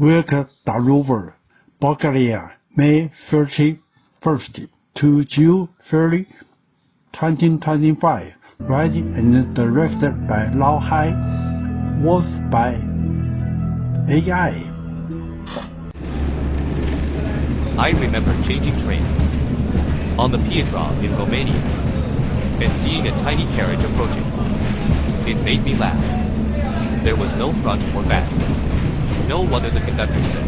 Veliko Tarnovo, Bulgaria, May 31st to June 30, 2025. Written and directed by Lao Hai. Voiced by AI. I remember changing trains on the Pietra in Romania and seeing a tiny carriage approaching. It made me laugh. There was no front or back. No wonder the conductor said,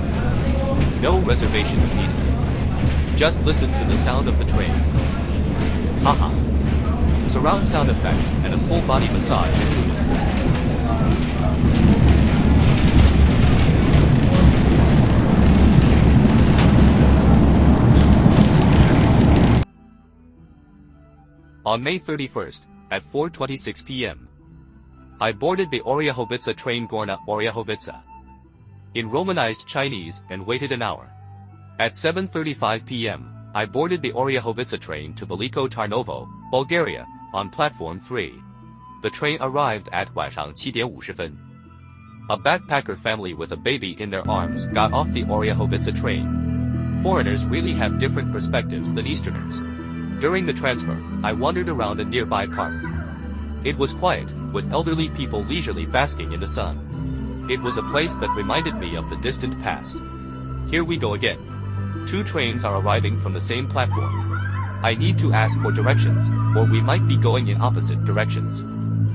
"No reservations needed. Just listen to the sound of the train." Haha. Surround sound effects and a full body massage included. On May 31st, at 4:26 p.m., I boarded the Oryahovitsa train Gorna Oryahovitsa in Romanized Chinese and waited an hour. At 7:35 p.m., I boarded the Oryahovitsa train to Veliko Tarnovo, Bulgaria, on platform 3. The train arrived at 7:50. A backpacker family with a baby in their arms got off the Oryahovitsa train. Foreigners really have different perspectives than Easterners. During the transfer, I wandered around a nearby park. It was quiet, with elderly people leisurely basking in the sun. It was a place that reminded me of the distant past. Here we go again. 2 trains are arriving from the same platform. I need to ask for directions, or we might be going in opposite directions.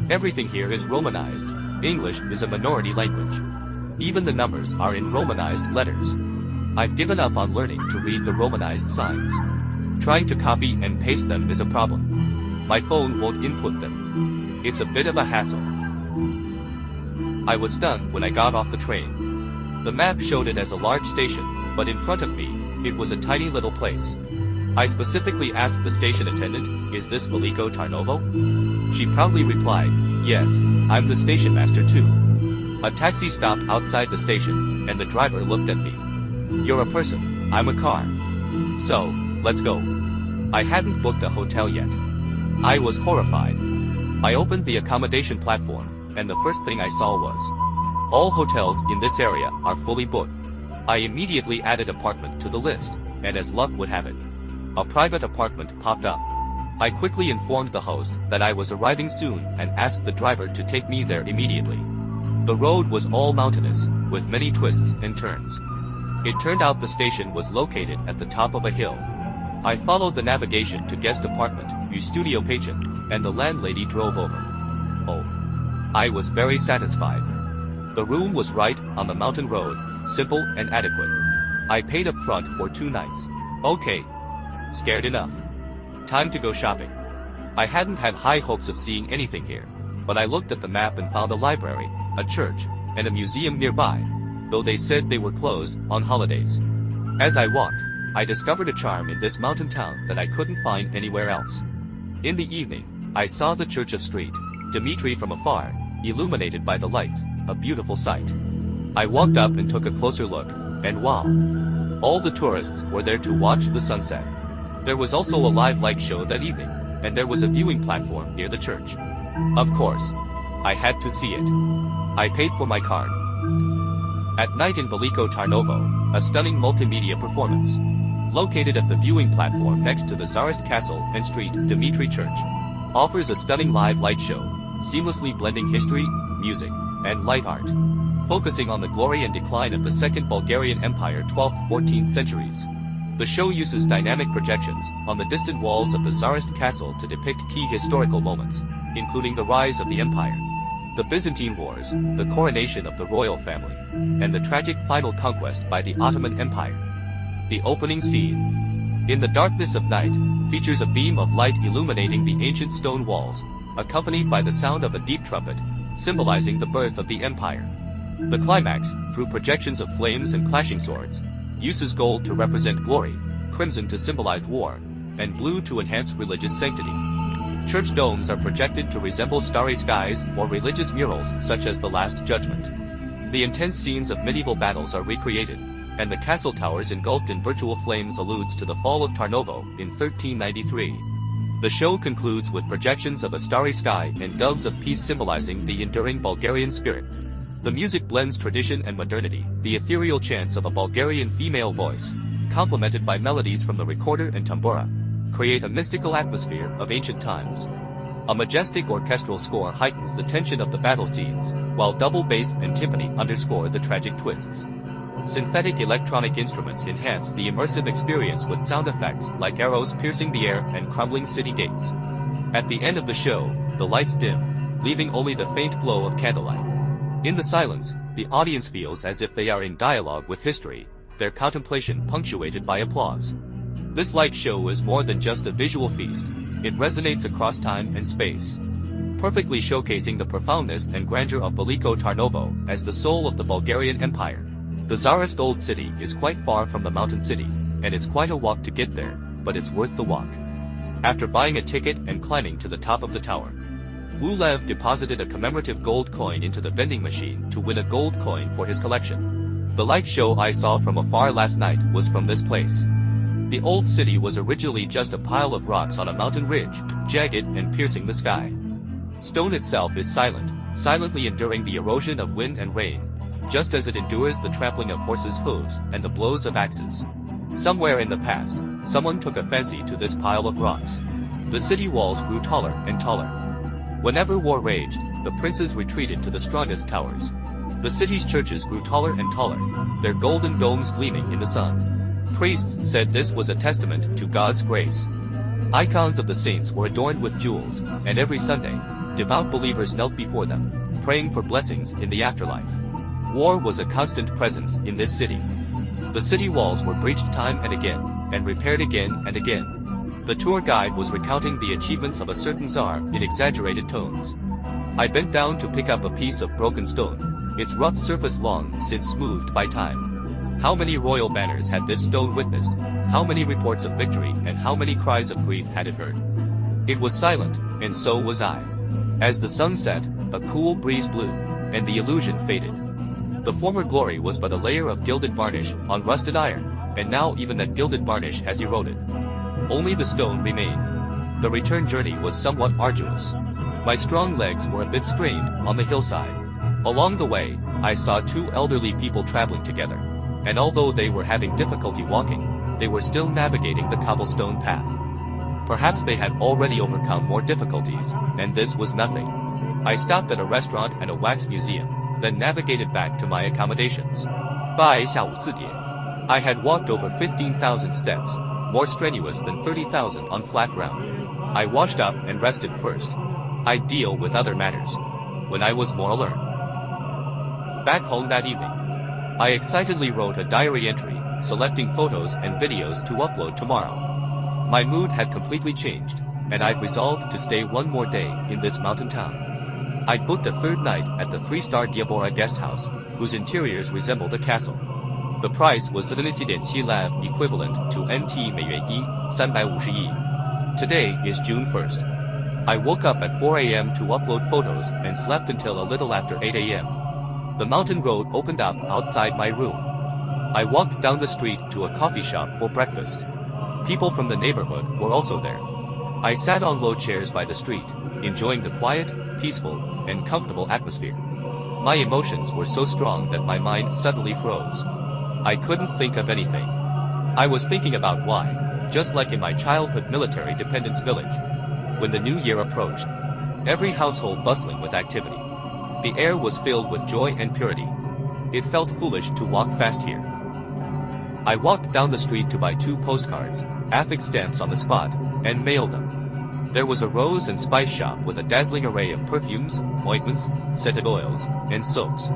Everything here is Romanized. English is a minority language. Even the numbers are in Romanized letters. I've given up on learning to read the Romanized signs. Trying to copy and paste them is a problem. My phone won't input them. It's a bit of a hassle. I was stunned when I got off the train. The map showed it as a large station, but in front of me, it was a tiny little place. I specifically asked the station attendant, "Is this Veliko Tarnovo?" She proudly replied, "Yes, I'm the station master too." A taxi stopped outside the station, and the driver looked at me. "You're a person, I'm a car. So, let's go." I hadn't booked a hotel yet. I was horrified. I opened the accommodation platform, and the first thing I saw was, all hotels in this area are fully booked. I immediately added apartment to the list, and as luck would have it, a private apartment popped up. I quickly informed the host that I was arriving soon and asked the driver to take me there immediately. The road was all mountainous, with many twists and turns. It turned out the station was located at the top of a hill. I followed the navigation to guest apartment, U Studio Patron, and the landlady drove over. Oh. I was very satisfied. The room was right on the mountain road, simple and adequate. I paid up front for 2 nights. Okay. Scared enough. Time to go shopping. I hadn't had high hopes of seeing anything here, but I looked at the map and found a library, a church, and a museum nearby, though they said they were closed on holidays. As I walked, I discovered a charm in this mountain town that I couldn't find anywhere else. In the evening, I saw the Church of St. Dimitri from afar, illuminated by the lights, a beautiful sight. I walked up and took a closer look, and wow! All the tourists were there to watch the sunset. There was also a live light show that evening, and there was a viewing platform near the church. Of course, I had to see it. I paid for my card. At night in Veliko Tarnovo, a stunning multimedia performance, located at the viewing platform next to the Tsarist Castle and St. Dimitri Church, offers a stunning live light show, seamlessly blending history, music, and light art, focusing on the glory and decline of the Second Bulgarian Empire 12th-14th centuries. The show uses dynamic projections on the distant walls of the Tsarist castle to depict key historical moments, including the rise of the empire, the Byzantine Wars, the coronation of the royal family, and the tragic final conquest by the Ottoman Empire. The opening scene, in the darkness of night, features a beam of light illuminating the ancient stone walls, accompanied by the sound of a deep trumpet, symbolizing the birth of the empire. The climax, through projections of flames and clashing swords, uses gold to represent glory, crimson to symbolize war, and blue to enhance religious sanctity. Church domes are projected to resemble starry skies or religious murals such as the Last Judgment. The intense scenes of medieval battles are recreated, and the castle towers engulfed in virtual flames alludes to the fall of Tarnovo in 1393. The show concludes with projections of a starry sky and doves of peace symbolizing the enduring Bulgarian spirit. The music blends tradition and modernity, the ethereal chants of a Bulgarian female voice, complemented by melodies from the recorder and tambura, create a mystical atmosphere of ancient times. A majestic orchestral score heightens the tension of the battle scenes, while double bass and timpani underscore the tragic twists. Synthetic electronic instruments enhance the immersive experience with sound effects like arrows piercing the air and crumbling city gates. At the end of the show, the lights dim, leaving only the faint glow of candlelight. In the silence, the audience feels as if they are in dialogue with history, their contemplation punctuated by applause. This light show is more than just a visual feast, it resonates across time and space, perfectly showcasing the profoundness and grandeur of Veliko Tarnovo as the soul of the Bulgarian Empire. The Tsarist old city is quite far from the mountain city, and it's quite a walk to get there, but it's worth the walk. After buying a ticket and climbing to the top of the tower, Wulev deposited a commemorative gold coin into the vending machine to win a gold coin for his collection. The light show I saw from afar last night was from this place. The old city was originally just a pile of rocks on a mountain ridge, jagged and piercing the sky. Stone itself is silent, silently enduring the erosion of wind and rain, just as it endures the trampling of horses' hooves and the blows of axes. Somewhere in the past, someone took a fancy to this pile of rocks. The city walls grew taller and taller. Whenever war raged, the princes retreated to the strongest towers. The city's churches grew taller and taller, their golden domes gleaming in the sun. Priests said this was a testament to God's grace. Icons of the saints were adorned with jewels, and every Sunday, devout believers knelt before them, praying for blessings in the afterlife. War was a constant presence in this city. The city walls were breached time and again, and repaired again and again. The tour guide was recounting the achievements of a certain czar in exaggerated tones. I bent down to pick up a piece of broken stone, its rough surface long since smoothed by time. How many royal banners had this stone witnessed? How many reports of victory and how many cries of grief had it heard? It was silent, and so was I. As the sun set, a cool breeze blew, and the illusion faded. The former glory was but a layer of gilded varnish on rusted iron, and now even that gilded varnish has eroded. Only the stone remained. The return journey was somewhat arduous. My strong legs were a bit strained on the hillside. Along the way, I saw two elderly people traveling together, and although they were having difficulty walking, they were still navigating the cobblestone path. Perhaps they had already overcome more difficulties, and this was nothing. I stopped at a restaurant and a wax museum, then navigated back to my accommodations. By 下午4点, I had walked over 15,000 steps, more strenuous than 30,000 on flat ground. I washed up and rested first. I'd deal with other matters when I was more alert. Back home that evening, I excitedly wrote a diary entry, selecting photos and videos to upload tomorrow. My mood had completely changed, and I'd resolved to stay one more day in this mountain town. I'd booked a third night at the 3-star Diabora guest house, whose interiors resembled a castle. The price was 47.7 lab, equivalent to NT 350亿. Today is June 1st. I woke up at 4 a.m. to upload photos and slept until a little after 8 a.m. The mountain road opened up outside my room. I walked down the street to a coffee shop for breakfast. People from the neighborhood were also there. I sat on low chairs by the street, enjoying the quiet, peaceful, and comfortable atmosphere. My emotions were so strong that my mind suddenly froze. I couldn't think of anything. I was thinking about why, just like in my childhood military dependence village. When the new year approached, every household bustling with activity. The air was filled with joy and purity. It felt foolish to walk fast here. I walked down the street to buy 2 postcards, affix stamps on the spot, and mailed them. There was a rose and spice shop with a dazzling array of perfumes, ointments, scented oils, and soaps.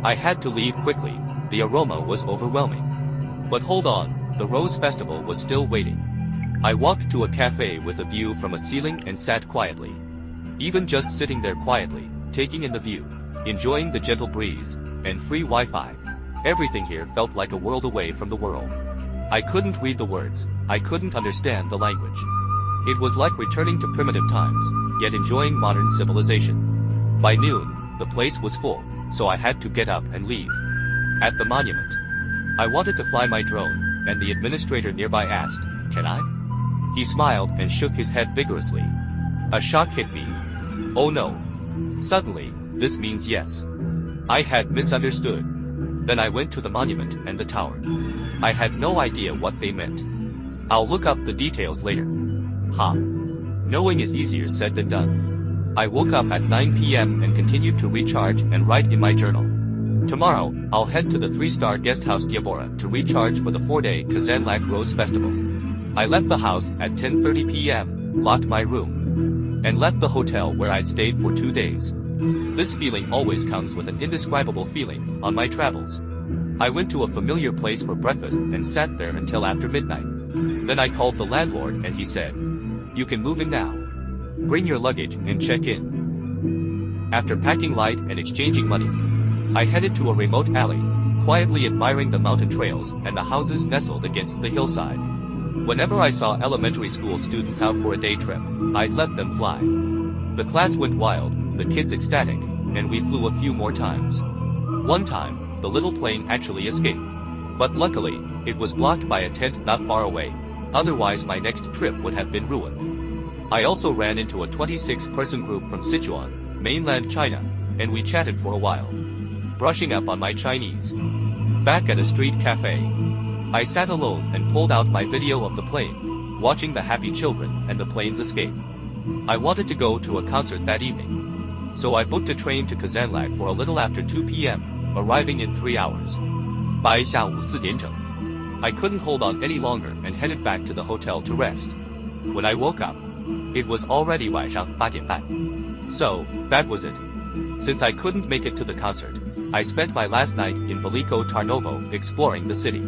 I had to leave quickly, the aroma was overwhelming. But hold on, the Rose Festival was still waiting. I walked to a cafe with a view from a ceiling and sat quietly. Even just sitting there quietly, taking in the view, enjoying the gentle breeze, and free Wi-Fi, everything here felt like a world away from the world. I couldn't read the words, I couldn't understand the language. It was like returning to primitive times, yet enjoying modern civilization. By noon, the place was full, so I had to get up and leave. At the monument, I wanted to fly my drone, and the administrator nearby asked, "Can I?" He smiled and shook his head vigorously. A shock hit me. Oh no. Suddenly, this means yes. I had misunderstood. Then I went to the monument and the tower. I had no idea what they meant. I'll look up the details later. Ha. Knowing is easier said than done. I woke up at 9 p.m. and continued to recharge and write in my journal. Tomorrow, I'll head to the 3-star guest house Diabora to recharge for the 4-day Kazanlak Rose Festival. I left the house at 10:30 p.m., locked my room, and left the hotel where I'd stayed for 2 days. This feeling always comes with an indescribable feeling on my travels. I went to a familiar place for breakfast and sat there until after midnight. Then I called the landlord and he said, "You can move in now. Bring your luggage and check in." After packing light and exchanging money, I headed to a remote alley, quietly admiring the mountain trails and the houses nestled against the hillside. Whenever I saw elementary school students out for a day trip, I'd let them fly. The class went wild, the kids ecstatic, and we flew a few more times. One time, the little plane actually escaped. But luckily, it was blocked by a tent not far away, otherwise my next trip would have been ruined. I also ran into a 26-person group from Sichuan, mainland China, and we chatted for a while, brushing up on my Chinese. Back at a street cafe, I sat alone and pulled out my video of the plane, watching the happy children and the plane's escape. I wanted to go to a concert that evening, so I booked a train to Kazanlak for a little after 2 p.m., arriving in 3 hours. by下午4点整. I couldn't hold on any longer and headed back to the hotel to rest. When I woke up, it was already 晚上8点半. So, that was it. Since I couldn't make it to the concert, I spent my last night in Veliko Tarnovo exploring the city.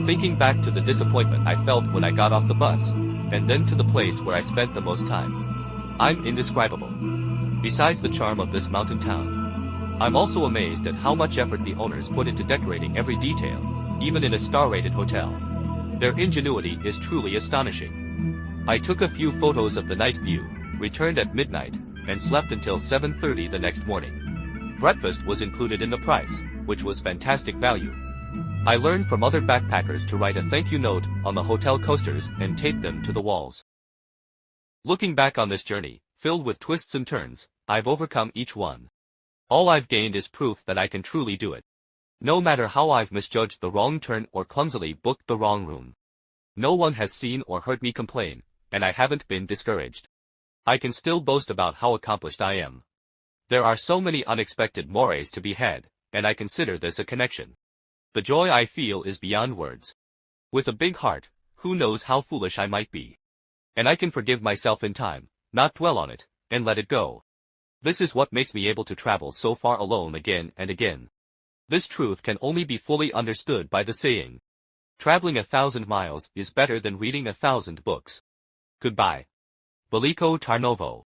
Thinking back to the disappointment I felt when I got off the bus, and then to the place where I spent the most time, I'm indescribable. Besides the charm of this mountain town, I'm also amazed at how much effort the owners put into decorating every detail, even in a star-rated hotel. Their ingenuity is truly astonishing. I took a few photos of the night view, returned at midnight, and slept until 7:30 the next morning. Breakfast was included in the price, which was fantastic value. I learned from other backpackers to write a thank you note on the hotel coasters and tape them to the walls. Looking back on this journey, filled with twists and turns, I've overcome each one. All I've gained is proof that I can truly do it. No matter how I've misjudged the wrong turn or clumsily booked the wrong room. No one has seen or heard me complain, and I haven't been discouraged. I can still boast about how accomplished I am. There are so many unexpected mores to be had, and I consider this a connection. The joy I feel is beyond words. With a big heart, who knows how foolish I might be. And I can forgive myself in time, not dwell on it, and let it go. This is what makes me able to travel so far alone again and again. This truth can only be fully understood by the saying, traveling 1,000 miles is better than reading 1,000 books. Goodbye. Veliko Tarnovo.